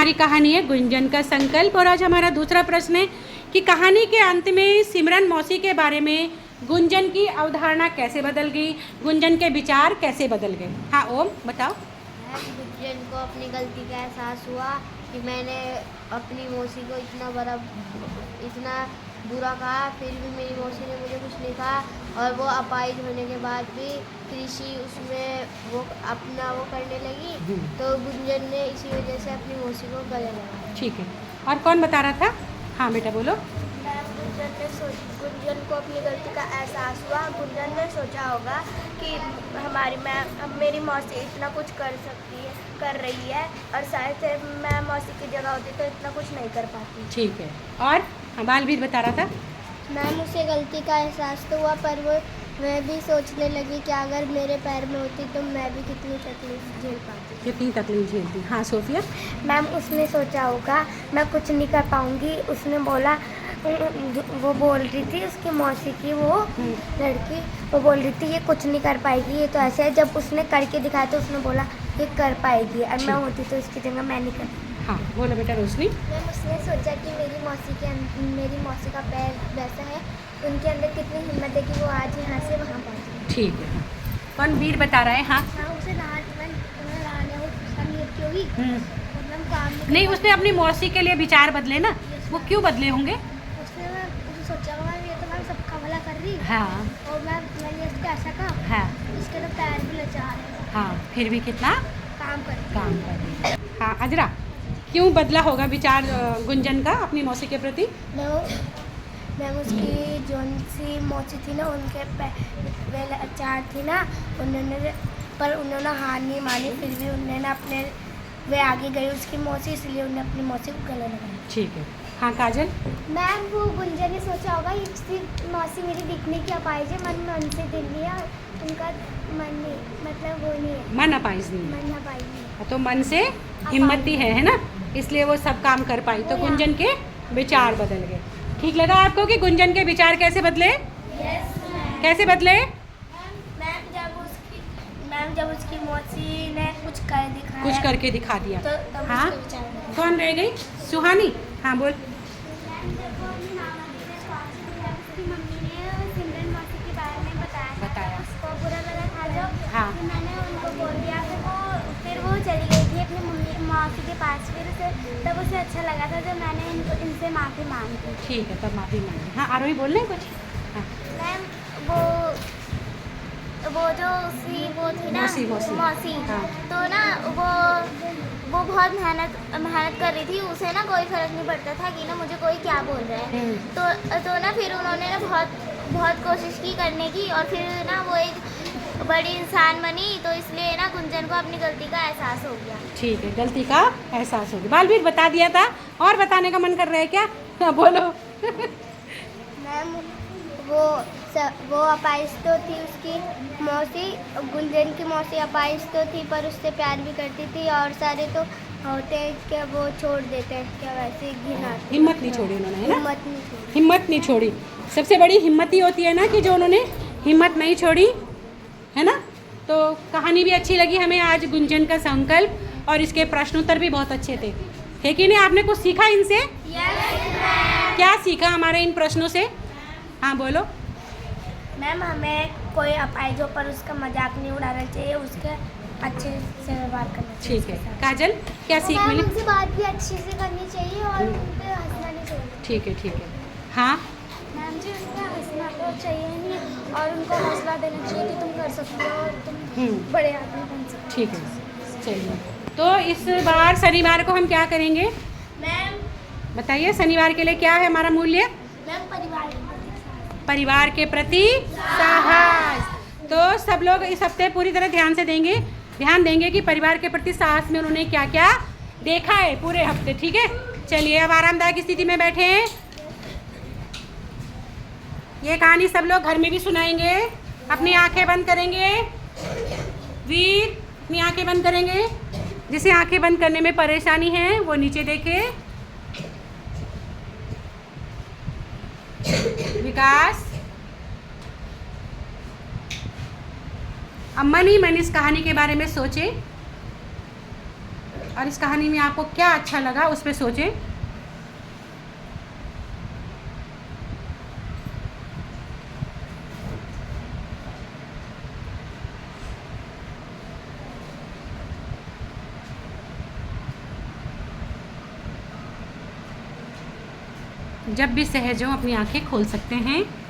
हमारी कहानी है गुंजन का संकल्प। और आज हमारा दूसरा प्रश्न है कि कहानी के अंत में सिमरन मौसी के बारे में गुंजन की अवधारणा कैसे बदल गई, गुंजन के विचार कैसे बदल गए। हाँ ओम बताओ। गुंजन को अपनी गलती का एहसास हुआ कि मैंने अपनी मौसी को इतना बुरा कहा, फिर भी मेरी मौसी ने मुझे कुछ नहीं कहा और वो अपाहिज होने के बाद भी कृषि उसमें वो करने लगी। तो गुंजन ने इसी वजह से अपनी मौसी को गले लगाया। ठीक है, और कौन बता रहा था? हाँ बेटा बोलो। गुंजन को अपनी गलती का एहसास हुआ। गुंजन ने सोचा होगा कि मेरी मौसी इतना कुछ कर रही है और शायद से मैं मौसी की जगह होती तो इतना कुछ नहीं कर पाती। ठीक है, और बालवीर बता रहा था। मैम उसे गलती का एहसास तो हुआ पर वह भी सोचने लगी कि अगर मेरे पैर में होती तो मैं भी कितनी तकलीफ झेल पाती। कितनी तकलीफ झेलती। हाँ सोफिया। मैम उसने सोचा होगा मैं कुछ नहीं कर पाऊंगी। उसने बोला, वो बोल रही थी उसकी मौसी की वो लड़की, वो बोल रही थी ये कुछ नहीं कर पाएगी, ये तो ऐसे है। जब उसने करके दिखाया तो उसने बोला ये कर पाएगी और मैं होती तो इसकी जगह मैं नहीं करती। हाँ बोलो बेटा रोशनी। मैम उसने सोचा कि मेरी मौसी का पैर वैसा है, उनके अंदर कितनी हिम्मत है कि वो आज यहाँ से वहाँ पहुँची। ठीक है, हाँ कौन वीर बता रहा है। हाँ उसे नहीं, उसने अपनी मौसी के लिए विचार बदले ना। वो क्यों बदले होंगे? उसने सोचा ये तो मैं सबका भला कर रही। हाँ और मैंने इसको ऐसा कहा। हाँ इसके तो पैर भी लचा रहे। हाँ फिर भी कितना काम कर रही है। हाँ अजरा, क्यों बदला होगा विचार गुंजन का अपनी मौसी के प्रति? मैम उसकी जोन सी मौसी थी ना, उनके पहले अचार थी ना, उन्होंने हार नहीं मानी। फिर भी उन्होंने वे आगे गई उसकी मौसी, इसलिए उन्होंने अपनी मौसी को गले लगाया। ठीक है। हाँ काजल। मैम वो गुंजन ने सोचा होगा ये मौसी मेरी दिखने की अपाहिज है, मन में उनसे दिल नहीं है, उनका मन नहीं, मतलब वो नहीं है, मन अपाहिज नहीं है। मन अपाहिज नहीं, तो मन से हिम्मती है ना, इसलिए वो सब काम कर पाई। तो गुंजन के विचार बदल गए। ठीक लगा आपको कि गुंजन के विचार कैसे बदले? कैसे बदले? मैम जब उसकी मौसी ने कुछ करके दिखा दिया तो हाँ कौन रह गई? सुहानी। हाँ बोल। बताया। उसको बुरा लगा था जो, हाँ मैंने उनको बोल दिया। फिर वो चली गई थी अपनी मौसी के पास। तब उसे अच्छा लगा था जब मैंने इनसे माफ़ी मांगी। ठीक है, तब माफ़ी मांगी। हाँ आरोही बोल रहे कुछ? हाँ मैम वो जो वो थी ना मौसी हाँ। तो ना वो बहुत मेहनत कर रही थी। उसे ना कोई फर्क नहीं पड़ता था कि ना मुझे कोई क्या बोल रहा है। तो ना फिर उन्होंने ना बहुत कोशिश की करने की और फिर ना वो एक बड़ी इंसान बनी। तो इसलिए ना गुंजन को अपनी गलती का एहसास हो गया। ठीक है, गलती का एहसास हो गया। बालवीर बता दिया था, और बताने का मन कर रहा है क्या? हाँ बोलो। मैम वो अपाहिज तो थी उसकी मौसी, गुंजन की मौसी अपाहिज तो थी पर उससे प्यार भी करती थी। और सारे तो होते हैं क्या वो छोड़ देते हैं क्या, वैसे घिना हिम्मत नहीं छोड़ी उन्होंने, है ना? हिम्मत नहीं छोड़ी। सबसे बड़ी हिम्मत ही होती है ना कि जो उन्होंने हिम्मत नहीं छोड़ी, है ना? तो कहानी भी अच्छी लगी हमें आज गुंजन का संकल्प, और इसके प्रश्नोत्तर भी बहुत अच्छे थे, है कि नहीं? आपने कुछ सीखा इनसे? क्या सीखा हमारे इन प्रश्नों से? हाँ बोलो। मैम हमें कोई अपाहिज हो पर उसका मजाक नहीं उड़ाना चाहिए, उसके अच्छे से व्यवहार करना चाहिए। ठीक है काजल, क्या सीख मिली? उनसे बात भी अच्छे से करनी चाहिए और उन पे हंसना नहीं चाहिए। ठीक है। हाँ मैम जी उन पे हंसना तो चाहिए नहीं और उनको हौसला देना चाहिए कि तुम कर सकते हो और तुम बड़े आदमी बन सकते हो। ठीक है, चलिए। तो इस बार शनिवार को हम क्या करेंगे? मैम बताइए, शनिवार के लिए क्या है हमारा मूल्य? मैम परिवार के प्रति साहस। तो सब लोग इस हफ्ते पूरी तरह ध्यान देंगे कि परिवार के प्रति साहस में उन्होंने क्या क्या देखा है पूरे हफ्ते। ठीक है, चलिए अब आरामदायक स्थिति में बैठे हैं। ये कहानी सब लोग घर में भी सुनाएंगे। अपनी आंखें बंद करेंगे। वीर अपनी आंखें बंद करेंगे। जिसे आंखें बंद करने में परेशानी है वो नीचे देखे। विकास, अब मन ही मन इस कहानी के बारे में सोचे और इस कहानी में आपको क्या अच्छा लगा उस पर सोचें। जब भी सहज हो अपनी आंखें खोल सकते हैं।